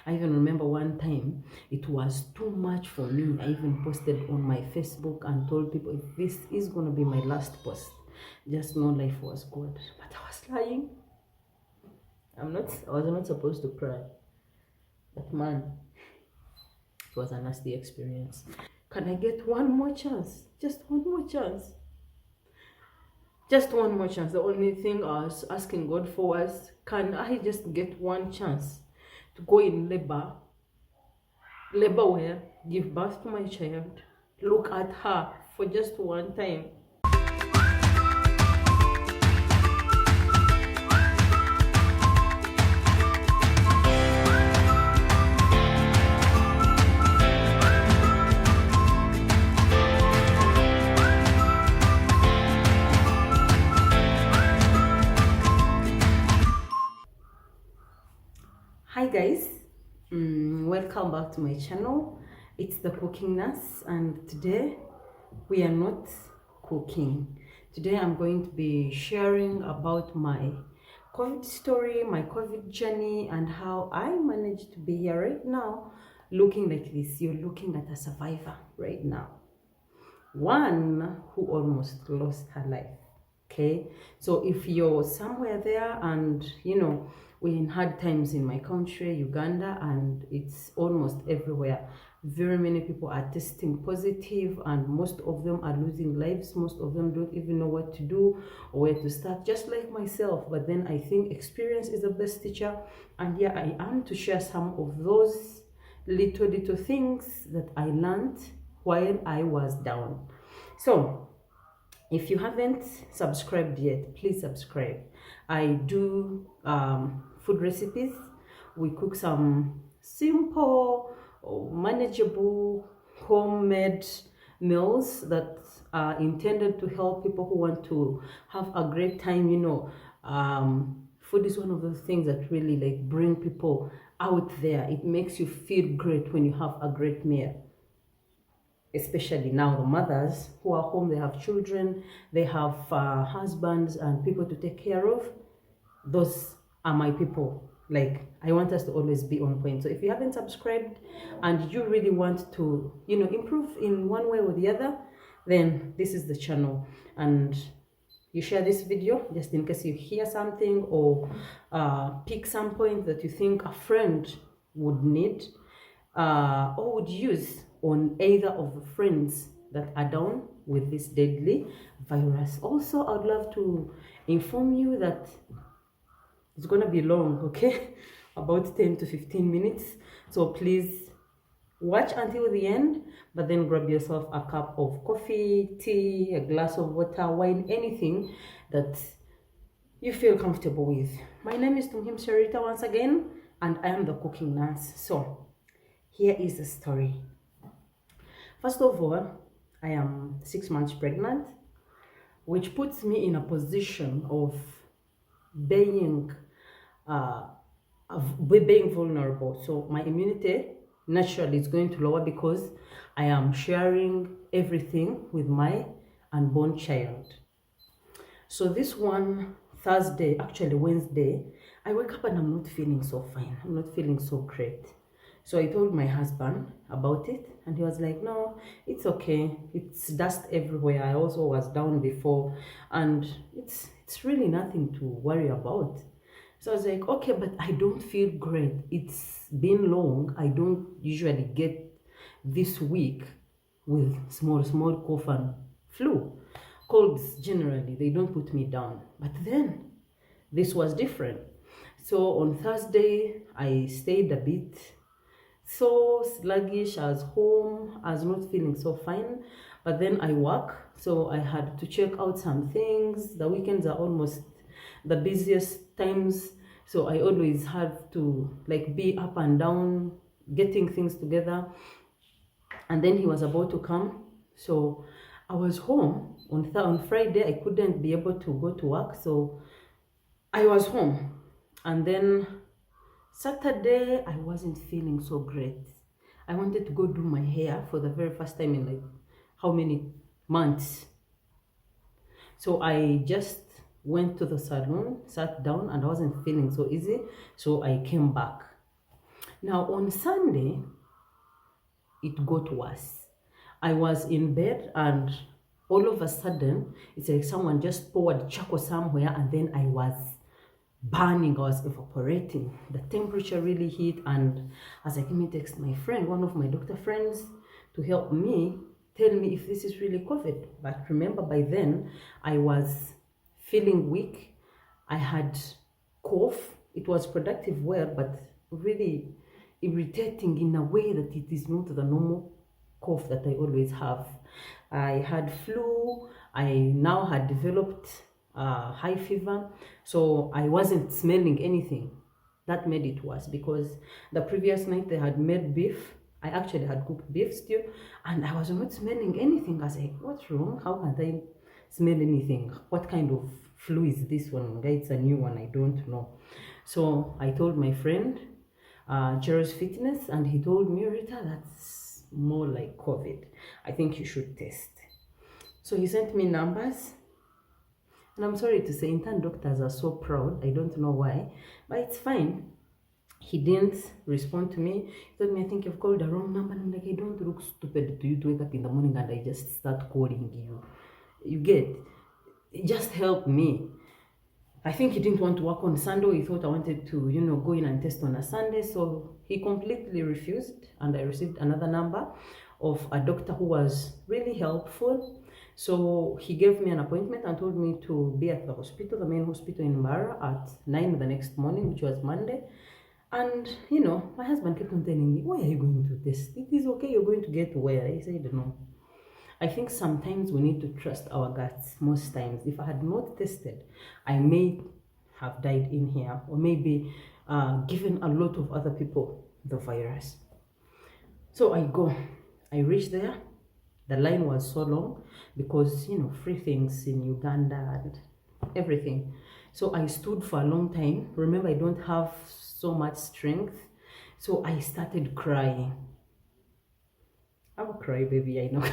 I even remember one time it was too much for me. I even posted on my Facebook and told people, if this is going to be my last post, just know life was good. But I was lying. I was not supposed to cry. But man, it was a nasty experience. Can I get one more chance? Just one more chance. Just one more chance. The only thing I was asking God for was, can I just get one chance to go in labor where, give birth to my child, look at her for just one time. Hi guys, welcome back to my channel. It's the cooking nurse, and today we are not cooking. Today I'm going to be sharing about my COVID story, my COVID journey, and how I managed to be here right now looking like this. You're looking at a survivor right now, one who almost lost her life. Okay, so if you're somewhere there, and we're in hard times in my country, Uganda, and it's almost everywhere. Very many people are testing positive, and most of them are losing lives. Most of them don't even know what to do or where to start, just like myself. But then I think experience is the best teacher, and yeah, I am to share some of those little things that I learned while I was down. So if you haven't subscribed yet, please subscribe. I do food recipes. We cook some simple, manageable, homemade meals that are intended to help people who want to have a great time. Food is one of those things that really bring people out there. It makes you feel great when you have a great meal, especially now the mothers who are home. They have children, they have husbands and people to take care of. Those are my people. I want us to always be on point. So if you haven't subscribed and you really want to improve in one way or the other, then this is the channel. And you share this video just in case you hear something or pick some point that you think a friend would need or would use on either of the friends that are down with this deadly virus. Also, I'd love to inform you that it's gonna be long, okay? About 10 to 15 minutes. So please watch until the end, but then grab yourself a cup of coffee, tea, a glass of water, wine, anything that you feel comfortable with. My name is Tumhim Sharita once again, and I am the cooking nurse. So here is the story. First of all, I am 6 months pregnant, which puts me in a position of being vulnerable. So my immunity naturally is going to lower because I am sharing everything with my unborn child. So this one Thursday, actually Wednesday, I wake up and I'm not feeling so fine. I'm not feeling so great. So I told my husband about it, and he was like, no, it's okay. It's dust everywhere. I also was down before, and it's really nothing to worry about. So I was like, okay, but I don't feel great. It's been long. I don't usually get this week with small cough and flu. Colds generally, they don't put me down. But then this was different. So on Thursday, I stayed a bit so sluggish. I was home. I was not feeling so fine. But then I work, so I had to check out some things. The weekends are almost the busiest times, so I always have to be up and down getting things together. And then he was about to come, so I was home on Friday. I couldn't be able to go to work, so I was home. And then Saturday, I wasn't feeling so great. I wanted to go do my hair for the very first time in how many months. So I just went to the salon, sat down, and I wasn't feeling so easy. So I came back. Now on Sunday, it got worse. I was in bed and all of a sudden, it's like someone just poured charcoal somewhere and then I was burning, I was evaporating. The temperature really hit, and as I came in, text my friend, one of my doctor friends, to help me tell me if this is really COVID. But remember, by then I was feeling weak. I had cough. It was productive well, but really irritating in a way that it is not the normal cough that I always have. I had flu. I now had developed high fever, so I wasn't smelling anything. That made it worse because the previous night they had made beef. I actually had cooked beef stew and I was not smelling anything. I was like, what's wrong? How can't I smell anything? What kind of flu is this one? It's a new one, I don't know. So I told my friend, Jerry's Fitness, and he told me, Rita, that's more like COVID. I think you should test. So he sent me numbers. And I'm sorry to say, intern doctors are so proud. I don't know why, but it's fine. He didn't respond to me. He told me, I think you've called the wrong number. And I'm like, I don't look stupid to you to wake up in the morning and I just start calling you. You get, just help me. I think he didn't want to work on Sunday. He thought I wanted to, go in and test on a Sunday. So he completely refused. And I received another number of a doctor who was really helpful. So he gave me an appointment and told me to be at the hospital, the main hospital in Mara, at 9 the next morning, which was Monday. And, my husband kept on telling me, why are you going to test? It is okay, you're going to get well. I said, no. I think sometimes we need to trust our guts. Most times, if I had not tested, I may have died in here, or maybe given a lot of other people the virus. So I reached there. The line was so long because, free things in Uganda and everything. So I stood for a long time. Remember, I don't have so much strength. So I started crying. I'm a crybaby, I know.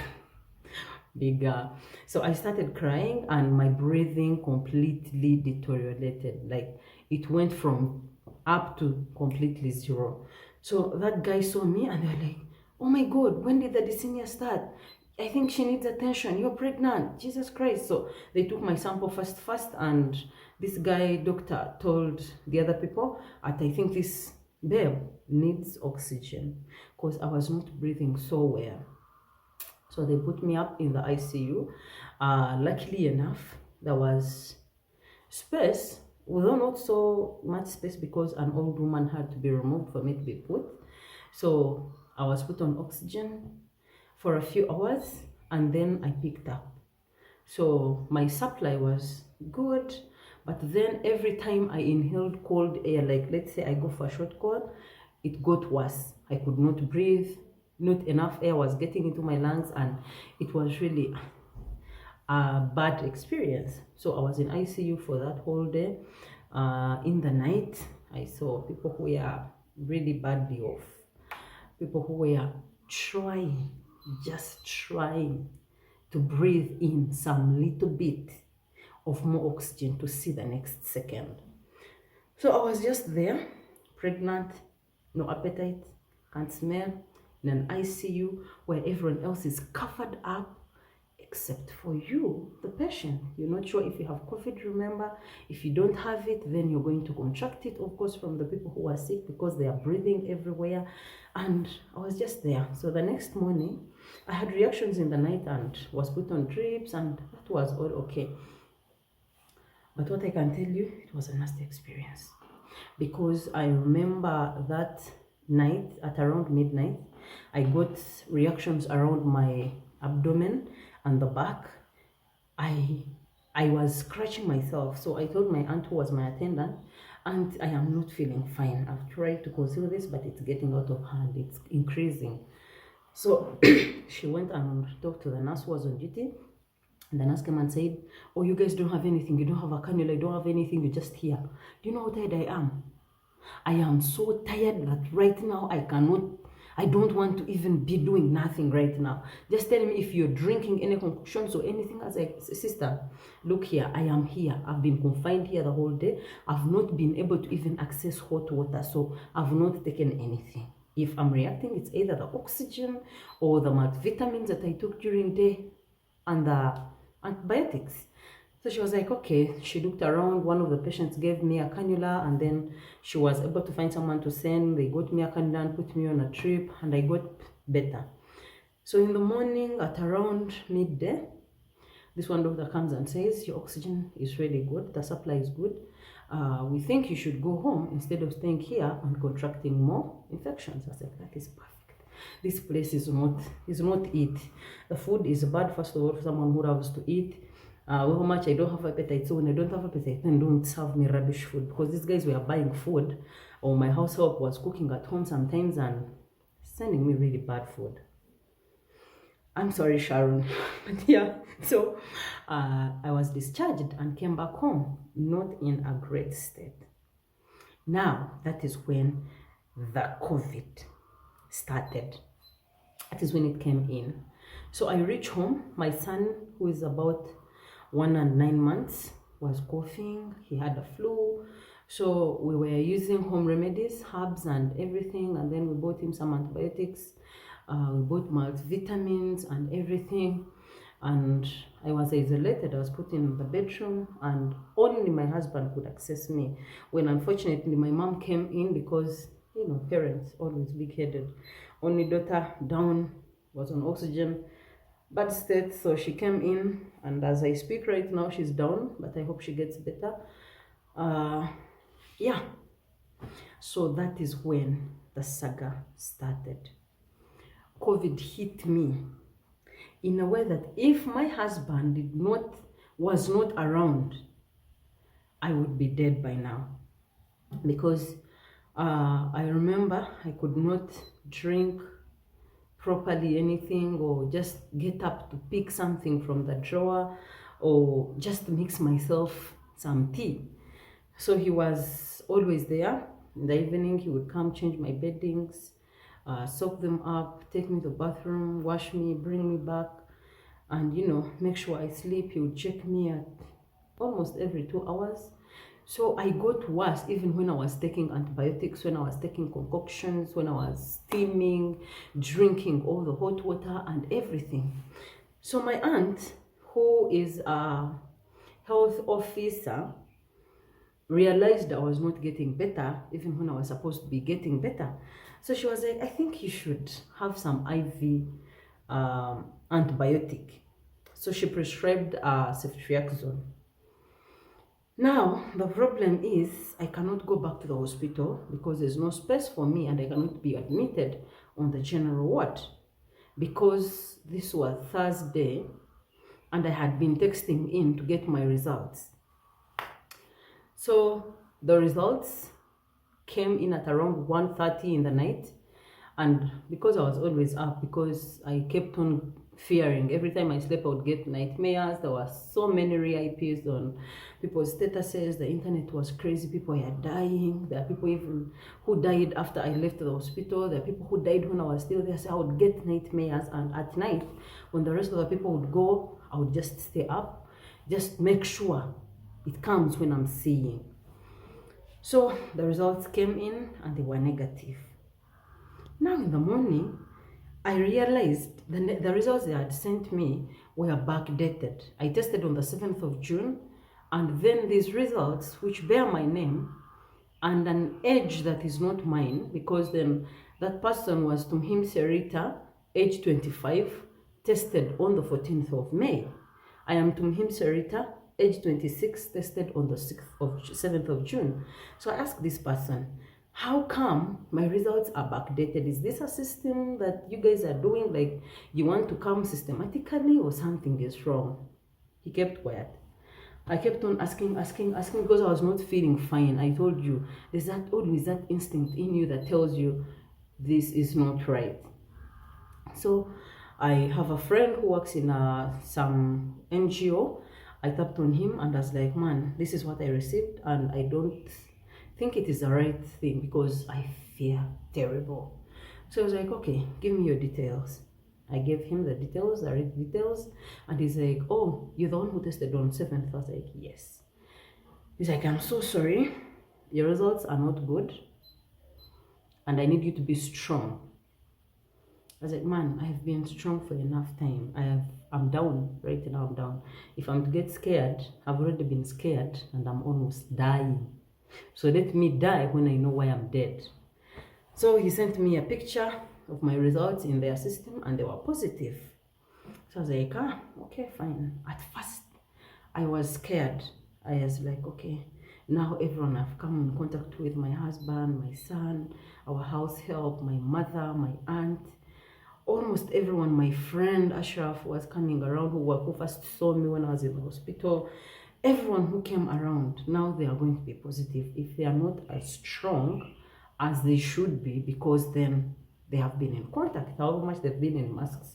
Bigger. So I started crying and my breathing completely deteriorated. Like it went from up to completely zero. So that guy saw me and they're like, oh my God, when did the dyspnea start? I think she needs attention. You're pregnant. Jesus Christ. So they took my sample first, and this guy, doctor, told the other people, I think this babe needs oxygen because I was not breathing so well. So they put me up in the ICU. Luckily enough, there was space, although not so much space because an old woman had to be removed for me to be put. So I was put on oxygen for a few hours and then I picked up. So my supply was good, but then every time I inhaled cold air, like let's say I go for a short call, it got worse. I could not breathe, not enough air was getting into my lungs, and it was really a bad experience. So I was in ICU for that whole day. In the night, I saw people who were really badly off, people who were just trying to breathe in some little bit of more oxygen to see the next second. So I was just there, pregnant, no appetite, can't smell, in an ICU where everyone else is covered up except for you, the patient. You're not sure if you have COVID, remember. If you don't have it, then you're going to contract it, of course, from the people who are sick because they are breathing everywhere. And I was just there. So the next morning, I had reactions in the night and was put on drips, and that was all okay. But what I can tell you, it was a nasty experience. Because I remember that night, at around midnight, I got reactions around my abdomen and the back. I was scratching myself. So I told my aunt, who was my attendant, and I am not feeling fine. I've tried to conceal this, but it's getting out of hand. It's increasing. So she went and talked to the nurse who was on duty. And the nurse came and said, oh, you guys don't have anything. You don't have a cannula. You don't have anything. You're just here. Do you know how tired I am? I am so tired that right now I cannot. I don't want to even be doing nothing right now. Just tell me if you're drinking any concoctions or anything. I was like, sister, look here, I am here. I've been confined here the whole day. I've not been able to even access hot water, so I've not taken anything. If I'm reacting, it's either the oxygen or the multivitamins that I took during day and the antibiotics. So she was like, okay. She looked around. One of the patients gave me a cannula, and then she was able to find someone to send. They got me a cannula and put me on a trip, and I got better. So in the morning at around midday, this one doctor comes and says, your oxygen is really good, the supply is good. We think you should go home instead of staying here and contracting more infections. I said, that is perfect. This place is not it. The food is bad, first of all, for someone who loves to eat. How much I don't have appetite. So when I don't have appetite, then don't serve me rubbish food, because these guys were buying food, or my house help was cooking at home sometimes and sending me really bad food. I'm sorry, Sharon. But yeah, so I was discharged and came back home, not in a great state. Now, that is when the COVID started. That is when it came in. So I reached home. My son, who is about 1 and 9 months, was coughing. He had a flu. So we were using home remedies, herbs and everything. And then we bought him some antibiotics. We bought multivitamins and everything. And I was isolated. I was put in the bedroom, and only my husband could access me. When unfortunately my mom came in, because, you know, parents always big-headed. Only daughter down, was on oxygen, bad state. So she came in, and as I speak right now, she's down, but I hope she gets better. Yeah. So that is when the saga started. COVID hit me in a way that if my husband was not around, I would be dead by now. Because I remember I could not drink properly anything, or just get up to pick something from the drawer, or just mix myself some tea. So he was always there. In the evening, he would come change my beddings, soak them up, take me to the bathroom, wash me, bring me back, and, you know, make sure I sleep. He would check me at almost every 2 hours. So I got worse even when I was taking antibiotics, when I was taking concoctions, when I was steaming, drinking all the hot water and everything. So my aunt, who is a health officer, realized I was not getting better even when I was supposed to be getting better. So she was like, I think you should have some IV antibiotic. So she prescribed ceftriaxone. Now, the problem is I cannot go back to the hospital because there's no space for me, and I cannot be admitted on the general ward, because this was Thursday and I had been texting in to get my results. So the results came in at around 1:30 in the night, and because I was always up, because I kept on fearing, every time I slept I would get nightmares. There were so many re-IPs on people's statuses. The internet was crazy. People were dying. There are people even who died after I left the hospital. There are people who died when I was still there. So I would get nightmares, and at night when the rest of the people would go, I would just stay up, just make sure it comes when I'm seeing. So the results came in and they were negative. Now in the morning, I realized the results they had sent me were backdated. I tested on the 7th of June, and then these results, which bear my name and an age that is not mine, because then that person was Tumhim Serita, age 25, tested on the 14th of May. I am Tumhim Serita, age 26, tested on the 7th of June. So I asked this person, how come my results are backdated? Is this a system that you guys are doing? Like, you want to come systematically, or something is wrong? He kept quiet. I kept on asking because I was not feeling fine. I told you, there's always that instinct in you that tells you this is not right. So I have a friend who works in some NGO. I tapped on him and I was like, man, this is what I received, and I don't think it is the right thing, because I fear terrible. So I was like, okay, give me your details. I gave him the details, I read details, and he's like, oh, you're the one who tested on 7th. I was like, yes. He's like, I'm so sorry, your results are not good, and I need you to be strong. I was like, man, I have been strong for enough time. I'm down right now. I'm down. If I'm to get scared, I've already been scared, and I'm almost dying. So let me die when I know why I'm dead. So he sent me a picture of my results in their system, and they were positive. So I was like, okay, fine. At first, I was scared. I was like, okay, now everyone I've come in contact with, my husband, my son, our house help, my mother, my aunt, almost everyone, my friend Ashraf was coming around, who first saw me when I was in the hospital. Everyone who came around, now they are going to be positive. If they are not as strong as they should be, because then they have been in contact, however much they've been in masks,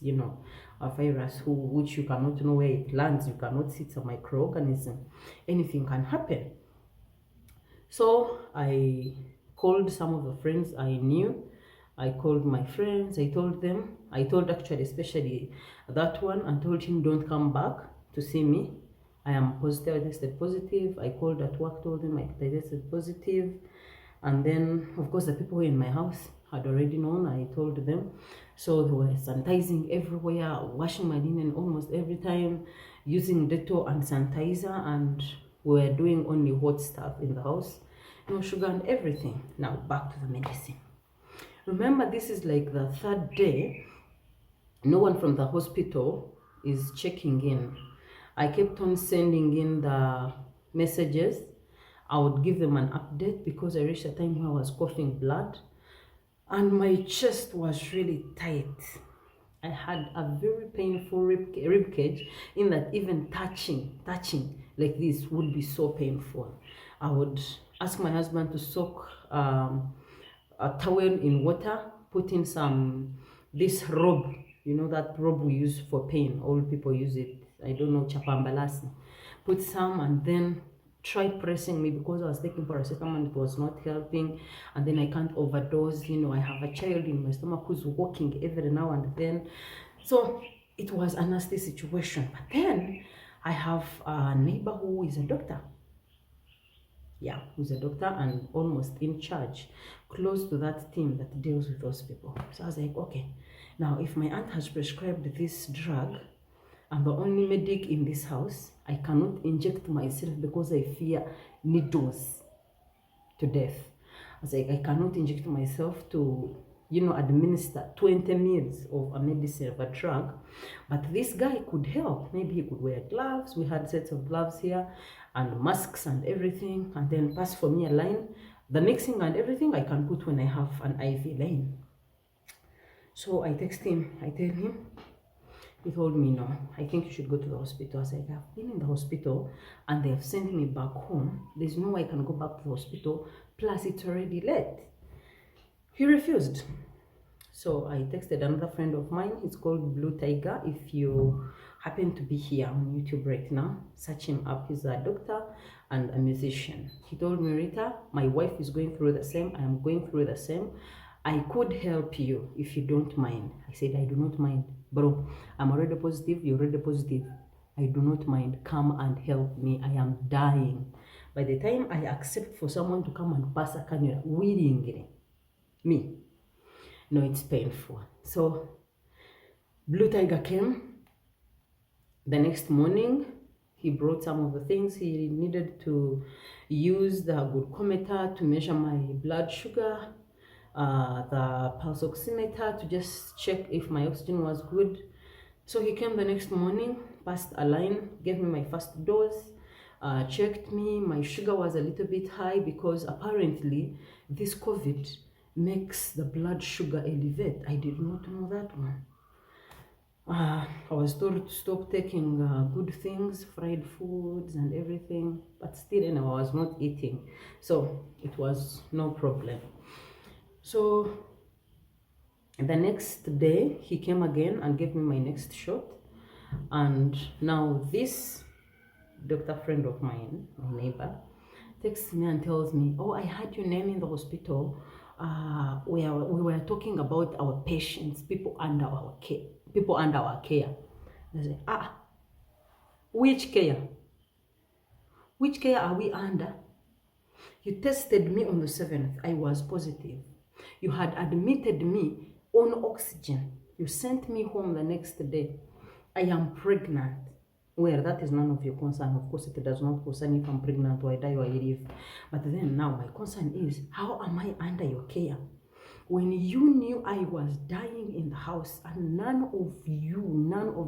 a virus which you cannot know where it lands, you cannot see, it's a microorganism, anything can happen. So I called some of the friends I knew. I called my friends, I told actually especially that one, and told him, don't come back to see me. I am positive, I tested positive. I called at work, told them I tested positive. And then, of course, the people in my house had already known, I told them. So they were sanitizing everywhere, washing my linen almost every time, using Dettol and sanitizer, and we were doing only hot stuff in the house. No sugar and everything. Now, back to the medicine. Remember, this is like the 3rd day. No one from the hospital is checking in. I kept on sending in the messages. I would give them an update because I reached a time where I was coughing blood and my chest was really tight. I had a very painful rib cage, in that even touching like this would be so painful. I would ask my husband to soak a towel in water, put in this robe, that robe we use for pain. Old people use it. I don't know, chapambalasi. Put some, and then try pressing me, because I was taking paracetamol and it was not helping. And then I can't overdose. I have a child in my stomach who's walking every now and then. So it was a nasty situation. But then I have a neighbor who is a doctor. Yeah, who's a doctor and almost in charge, close to that team that deals with those people. So I was like, okay, now if my aunt has prescribed this drug, I'm the only medic in this house, I cannot inject myself because I fear needles to death. I was like, I cannot inject myself to, administer 20 mils of a medicine, of a drug. But this guy could help. Maybe he could wear gloves. We had sets of gloves here and masks and everything, and then pass for me a line. The mixing and everything I can put when I have an IV line. So I text him, I tell him. He told me, no, I think you should go to the hospital. I said, I've been in the hospital and they have sent me back home. There's no way I can go back to the hospital. Plus, it's already late. He refused. So I texted another friend of mine. It's called Blue Tiger. If you happen to be here on YouTube right now, search him up. He's a doctor and a musician. He told me, Rita, my wife is going through the same. I am going through the same. I could help you if you don't mind. I said, I do not mind. Bro, I'm already positive. You're already positive. I do not mind. Come and help me. I am dying. By the time I accept for someone to come and pass a cannula willingly, me, no, it's painful. So Blue Tiger came. The next morning, he brought some of the things he needed to use, the glucometer to measure my blood sugar, the pulse oximeter to just check if my oxygen was good. So he came the next morning, passed a line, gave me my first dose, checked me. My sugar was a little bit high because apparently this COVID makes the blood sugar elevate. I did not know that one. I was told to stop taking good things, fried foods and everything, but still, I was not eating, so it was no problem. So the next day he came again and gave me my next shot, and now this doctor friend of mine, my neighbor, texts me and tells me, oh, I had your name in the hospital. we were talking about our patients, people under our care, people under our care. I said, which care? Which care are we under? You tested me on the 7th. I was positive. You had admitted me on oxygen. You sent me home the next day. I am pregnant. Well, that is none of your concern. Of course, it does not concern if I'm pregnant or I die or I live. But then now my concern is, how am I under your care? When you knew I was dying in the house and none of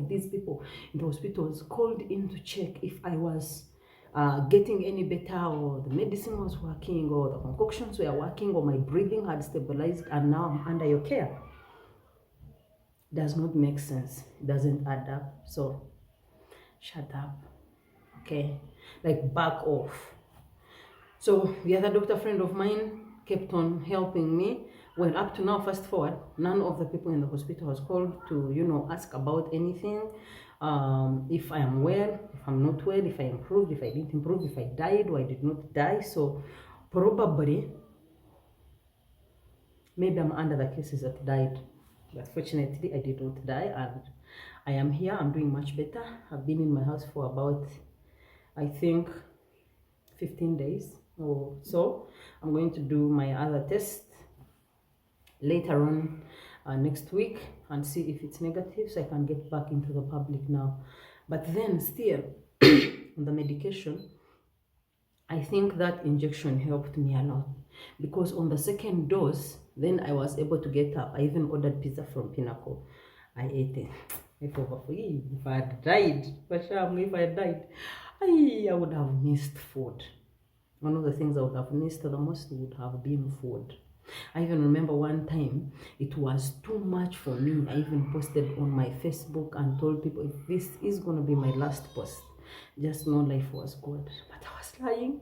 these people in the hospitals called in to check if I was getting any better, or the medicine was working, or the concoctions were working, or my breathing had stabilized, and now I'm under your care. Does not make sense. It doesn't add up. So shut up, okay? Like, back off. So the other doctor friend of mine kept on helping me. Well, up to now, fast forward, none of the people in the hospital has called to, ask about anything. If I am well, if I'm not well, if I improved, if I didn't improve, if I died or I did not die. So probably, maybe I'm under the cases that died. But fortunately, I did not die, and I am here. I'm doing much better. I've been in my house for about, I think, 15 days or so. I'm going to do my other test later on next week and see if it's negative, so I can get back into the public now. But then still, the medication, I think that injection helped me a lot, because on the second dose, then I was able to get up. I even ordered pizza from Pinnacle. I ate it. If I had died, if I had died, I would have missed food. One of the things I would have missed the most would have been food. I even remember one time it was too much for me. I even posted on my Facebook and told people, if this is going to be my last post, just know life was good. But I was lying.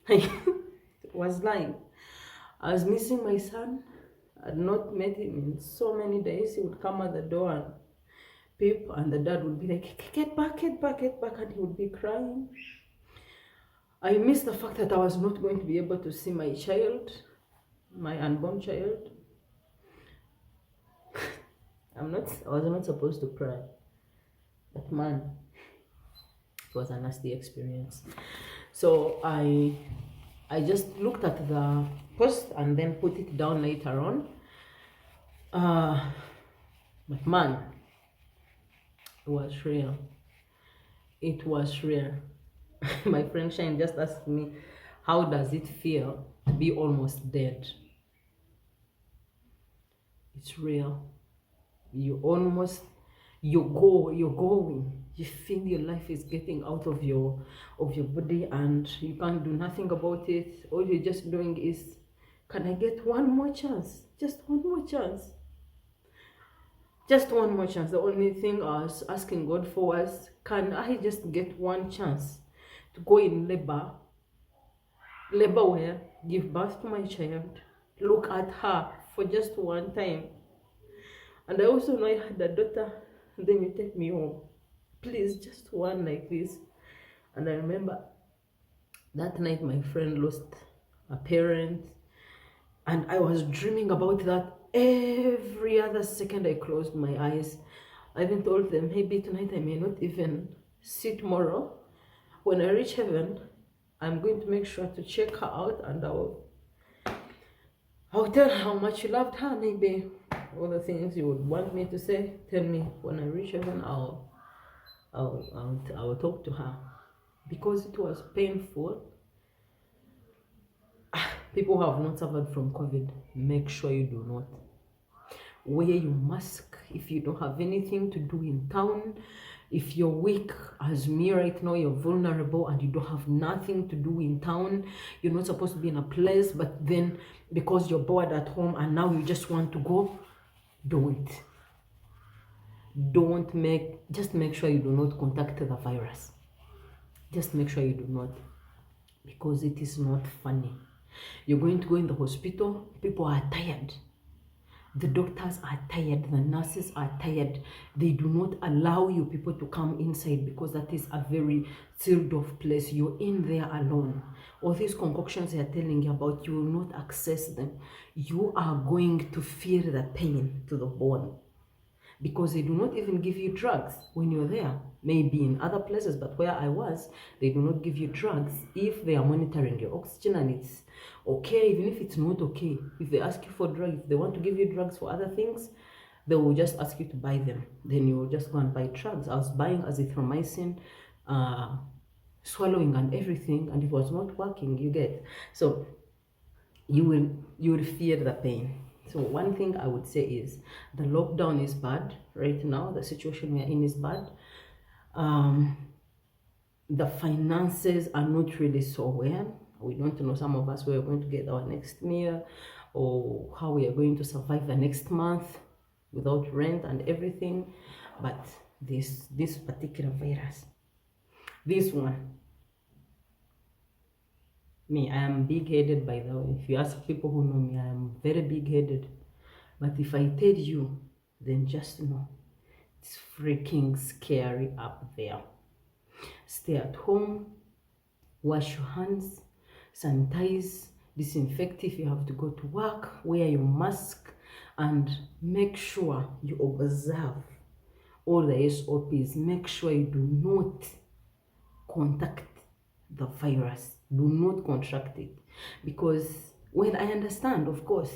I was lying. I was missing my son. I had not met him in so many days. He would come at the door and peep, and the dad would be like, get back, and he would be crying. I missed the fact that I was not going to be able to see my child, my unborn child. I was not supposed to cry. But man, it was a nasty experience. So I just looked at the post and then put it down later on. But man, it was real. It was real. My friend Shane just asked me, how does it feel to be almost dead? It's real. You're going. You feel your life is getting out of your body and you can't do nothing about it. All you're just doing is, can I get one more chance? Just one more chance. Just one more chance. The only thing I was asking God for was, can I just get one chance to go in labor where, give birth to my child, look at her for just one time. And I also know I had a daughter, and then you take me home. Please, just one like this. And I remember that night my friend lost a parent, and I was dreaming about that every other second I closed my eyes. I even told them, maybe tonight I may not even see tomorrow. When I reach heaven, I'm going to make sure to check her out, and I'll tell her how much you loved her. Maybe all the things you would want me to say, tell me. When I reach heaven, I'll talk to her, because it was painful. People who have not suffered from COVID, make sure you do not. Wear your mask if you don't have anything to do in town. If you're weak, as me right now, you're vulnerable and you don't have nothing to do in town, you're not supposed to be in a place, but then because you're bored at home and now you just want to go, don't. Just make sure you do not contact the virus. Just make sure you do not, because it is not funny. You're going to go in the hospital, people are tired. The doctors are tired, the nurses are tired. They do not allow you people to come inside because that is a very sealed off place. You're in there alone. All these concoctions they are telling you about, you will not access them. You are going to feel the pain to the bone, because they do not even give you drugs when you're there. Maybe in other places, but where I was, they do not give you drugs if they are monitoring your oxygen and it's okay. Even if it's not okay, if they ask you for drugs, if they want to give you drugs for other things, they will just ask you to buy them. Then you will just go and buy drugs. I was buying azithromycin, swallowing and everything, and it was not working, you get. So you will feel the pain. So one thing I would say is the lockdown is bad right now. The situation we're in is bad. The finances are not really so well. We don't know, some of us, where we're going to get our next meal, or how we are going to survive the next month without rent and everything. But this particular virus, this one, me, I am big-headed, by the way. If you ask people who know me, I am very big-headed. But if I tell you, then just know it's freaking scary up there. Stay at home, wash your hands, sanitize, disinfect if you have to go to work, wear your mask, and make sure you observe all the SOPs. Make sure you do not contact the virus, do not contract it. Because when I understand, of course,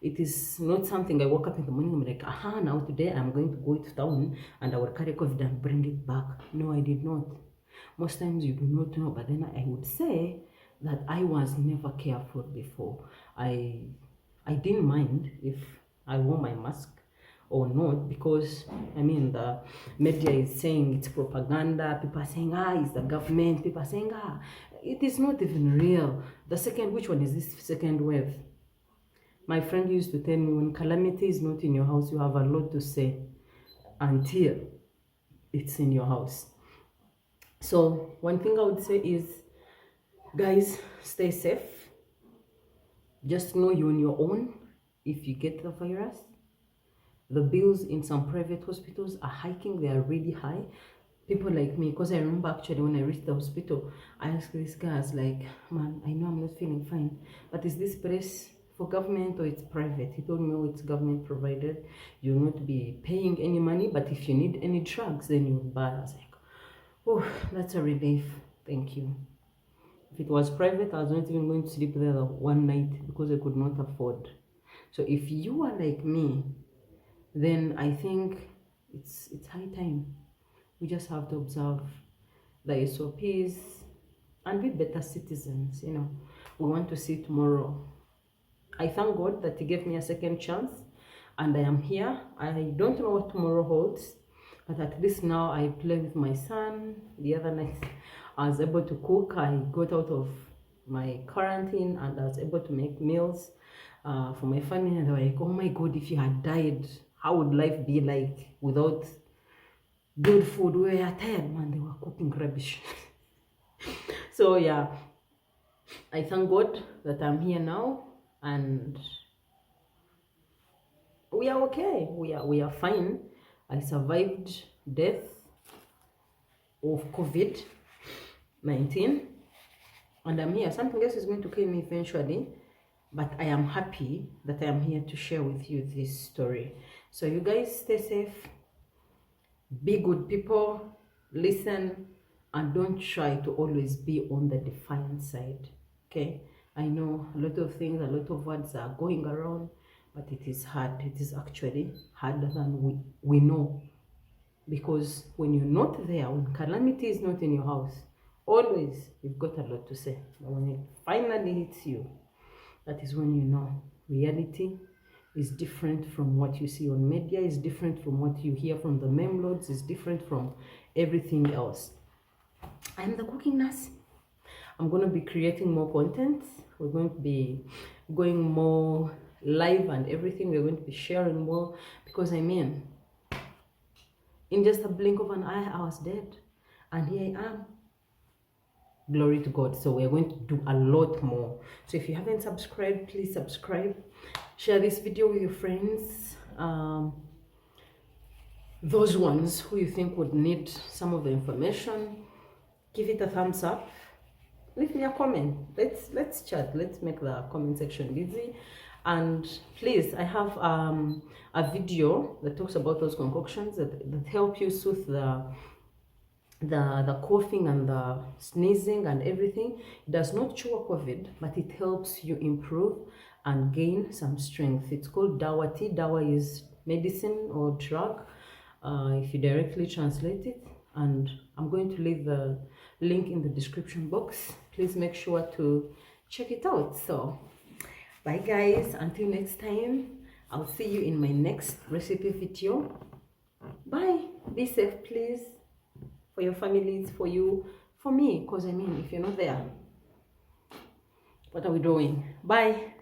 it is not something I woke up in the morning, I'm like, aha, now today I'm going to go to town and I will carry COVID and bring it back. No, I did not. Most times you do not know, but then I would say that I was never careful before. I didn't mind if I wore my mask or not, because I mean the media is saying it's propaganda. People are saying, it's the government. People are saying, it is not even real. The second, which one is this second wave? My friend used to tell me, when calamity is not in your house, you have a lot to say until it's in your house. So one thing I would say is, guys, stay safe. Just know you're on your own if you get the virus. The bills in some private hospitals are hiking. They are really high. People like me, because I remember actually when I reached the hospital, I asked this guy, I was like, man, I know I'm not feeling fine, but is this place for government or it's private? He told me, oh, it's government provided. You'll not be paying any money, but if you need any drugs, then you'll buy. I was like, oh, that's a relief. Thank you. If it was private, I was not even going to sleep there one night because I could not afford. So if you are like me, then I think it's high time. We just have to observe the SOPs and be better citizens. You know, we want to see tomorrow. I thank God that He gave me a second chance, and I am here. I don't know what tomorrow holds, but at least now I play with my son. The other night I was able to cook. I got out of my quarantine and I was able to make meals for my family, and they were like, oh my God, if you had died, how would life be like without good food? We were tired, man. They were cooking rubbish. So yeah, I thank God that I'm here now, and we are okay. We are fine. I survived death of COVID-19, and I'm here. Something else is going to kill me eventually, but I am happy that I am here to share with you this story. So you guys stay safe, be good people, listen, and don't try to always be on the defiant side. Okay, I know a lot of things, a lot of words are going around, but it is hard. It is actually harder than we know, because when you're not there, when calamity is not in your house, always you've got a lot to say. But when it finally hits you, that is when you know reality is different from what you see on media, is different from what you hear from the memlords, is different from everything else. I'm the cooking nurse. I'm going to be creating more content. We're going to be going more live and everything. We're going to be sharing more, because I mean, in just a blink of an eye, I was dead, and here I am. Glory to God. So we're going to do a lot more. So if you haven't subscribed, please subscribe. Share this video with your friends, those ones who you think would need some of the information. Give it a thumbs up, leave me a comment. Let's chat, let's make the comment section busy. And please, I have a video that talks about those concoctions that help you soothe the coughing and the sneezing and everything. It does not cure COVID, but it helps you improve and gain some strength. It's called dawa tea. Dawa is medicine or drug, if you directly translate it. And I'm going to leave the link in the description box. Please make sure to check it out. So bye guys, until next time. I'll see you in my next recipe video. Bye. Be safe, please, for your families, for you, for me, because I mean, if you're not there, what are we doing? Bye.